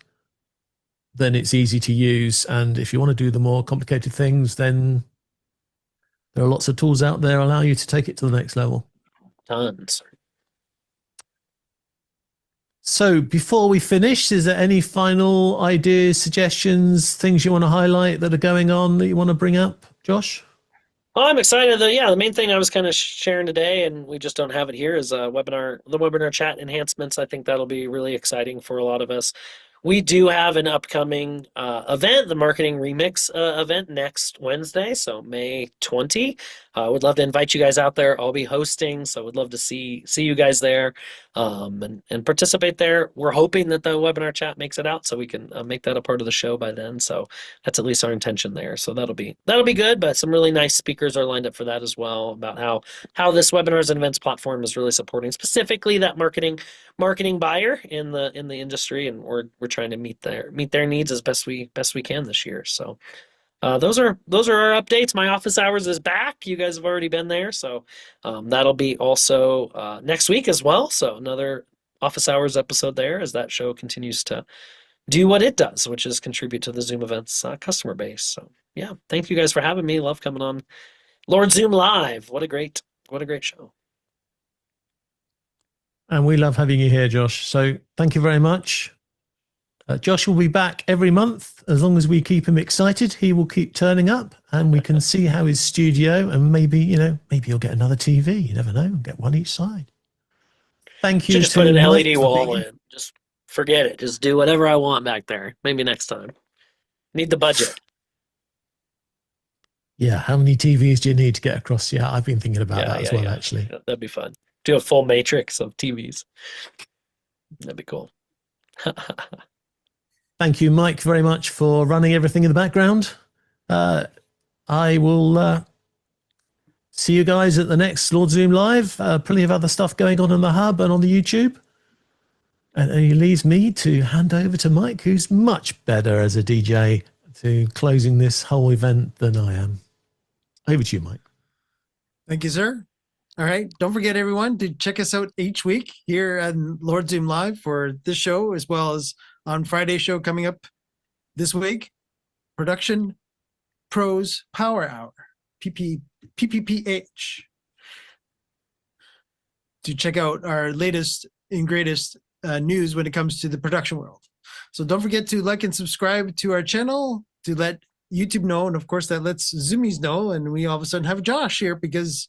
then it's easy to use. And if you want to do the more complicated things, then there are lots of tools out there allow you to take it to the next level. Tons. So before we finish, is there any final ideas, suggestions, things you want to highlight that are going on that you want to bring up, Josh? Well, I'm excited. The main thing I was kind of sharing today, and we just don't have it here, is the webinar chat enhancements. I think that'll be really exciting for a lot of us. We do have an upcoming event, the Marketing Remix event next Wednesday, so May 20. Would love to invite you guys out there. I'll be hosting, so would love to see you guys there and participate there. We're hoping that the webinar chat makes it out so we can make that a part of the show by then. So that's at least our intention there. So that'll be good, but some really nice speakers are lined up for that as well about how this webinars and events platform is really supporting specifically that marketing buyer in the industry, and we're trying to meet their needs as best we can this year. So those are our updates. My office hours is back. You guys have already been there, so that'll be also next week as well. So another office hours episode there as that show continues to do what it does, which is contribute to the Zoom events customer base. So yeah, thank you guys for having me. Love coming on Lord Zoom Live. What a great show. And we love having you here, Josh. So thank you very much. Josh will be back every month. As long as we keep him excited, he will keep turning up and we can see how his studio, and maybe you'll get another TV. You never know. Get one each side. Thank you. Should just put an LED wall in. Just forget it. Just do whatever I want back there. Maybe next time. Need the budget. Yeah. How many TVs do you need to get across? Yeah, I've been thinking about that as well, actually. Yeah, that'd be fun. Do a full matrix of TVs. That'd be cool. Thank you, Mike, very much for running everything in the background. I will see you guys at the next Lord Zoom Live. Plenty of other stuff going on in the hub and on the YouTube. And it leaves me to hand over to Mike, who's much better as a DJ to closing this whole event than I am. Over to you, Mike. Thank you, sir. All right. Don't forget, everyone, to check us out each week here on Lord Zoom Live for this show, as well as on Friday's show coming up this week, Production Pros Power Hour, PPPH, to check out our latest and greatest news when it comes to the production world. So don't forget to like and subscribe to our channel to let YouTube know, and of course that lets Zoomies know, and we all of a sudden have Josh here because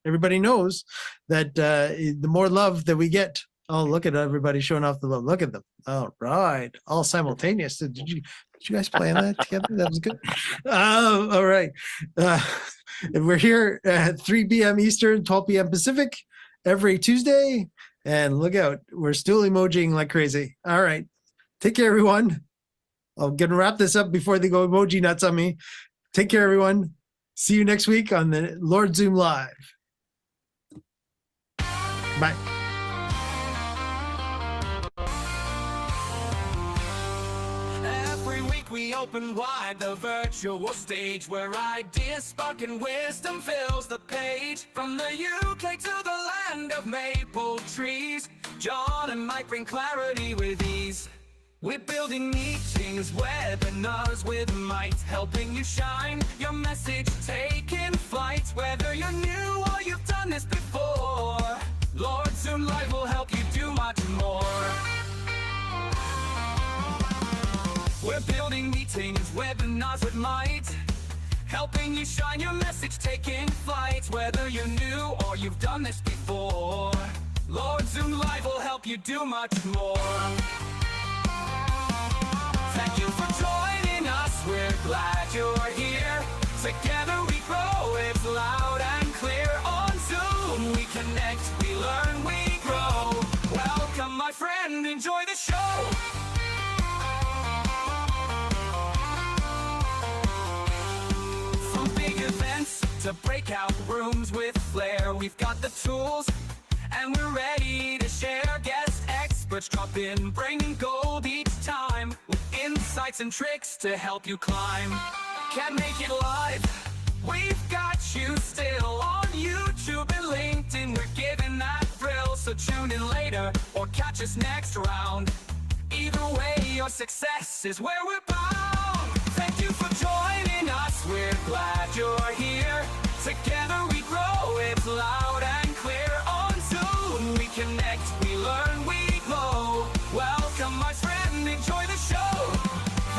everybody knows that the more love that we get. Oh, look at everybody showing off the love. Look at them. All right. All simultaneous. Did you guys plan that together? That was good. All right. And we're here at 3 p.m. Eastern, 12 p.m. Pacific every Tuesday. And look out. We're still emojiing like crazy. All right. Take care, everyone. I'm going to wrap this up before they go emoji nuts on me. Take care, everyone. See you next week on the Lord Zoom Live. Bye. Every week we open wide the virtual stage where ideas spark and wisdom fills the page. From the UK to the land of maple trees, John and Mike bring clarity with ease. We're building meetings, webinars with might, helping you shine your message, taking flight. Whether you're new or you've done this before, Lord Zoom Live will help you do much more. We're building meetings, webinars with might, helping you shine your message, taking flight. Whether you're new or you've done this before, Lord Zoom Live will help you do much more. Thank you for joining us, we're glad you're here. Together we grow, it's loud and clear. On Zoom we connect, we learn, we grow. Welcome my friend, enjoy the show. From big events to breakout rooms with flair, we've got the tools and we're ready to share. Guest experts drop in, bringing gold each time, with insights and tricks to help you climb. Can't make it live, we've got you still. On YouTube and LinkedIn, we're giving that thrill. So tune in later or catch us next round. Either way, your success is where we're bound. Thank you for joining us, we're glad you're here. Together we grow, it's loud and clear. On Zoom we connect, we learn, we glow. Welcome my friend, enjoy the show.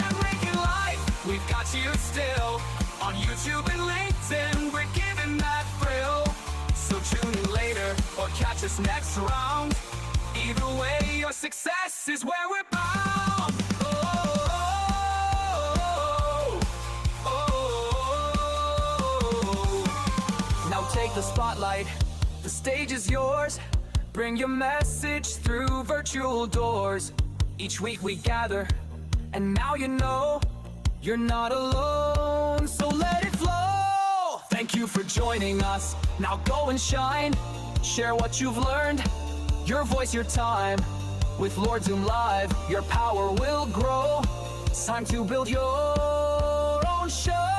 And make it live, we've got you still. On YouTube and LinkedIn, we're giving that thrill. So tune in later or catch us next round. Either way, your success is where we're bound. Now take the spotlight, the stage is yours. Bring your message through virtual doors. Each week we gather, and now you know you're not alone, so let it flow. Thank you for joining us, now go and shine. Share what you've learned, your voice, your time. With Lord Zoom Live, your power will grow. It's time to build your own show.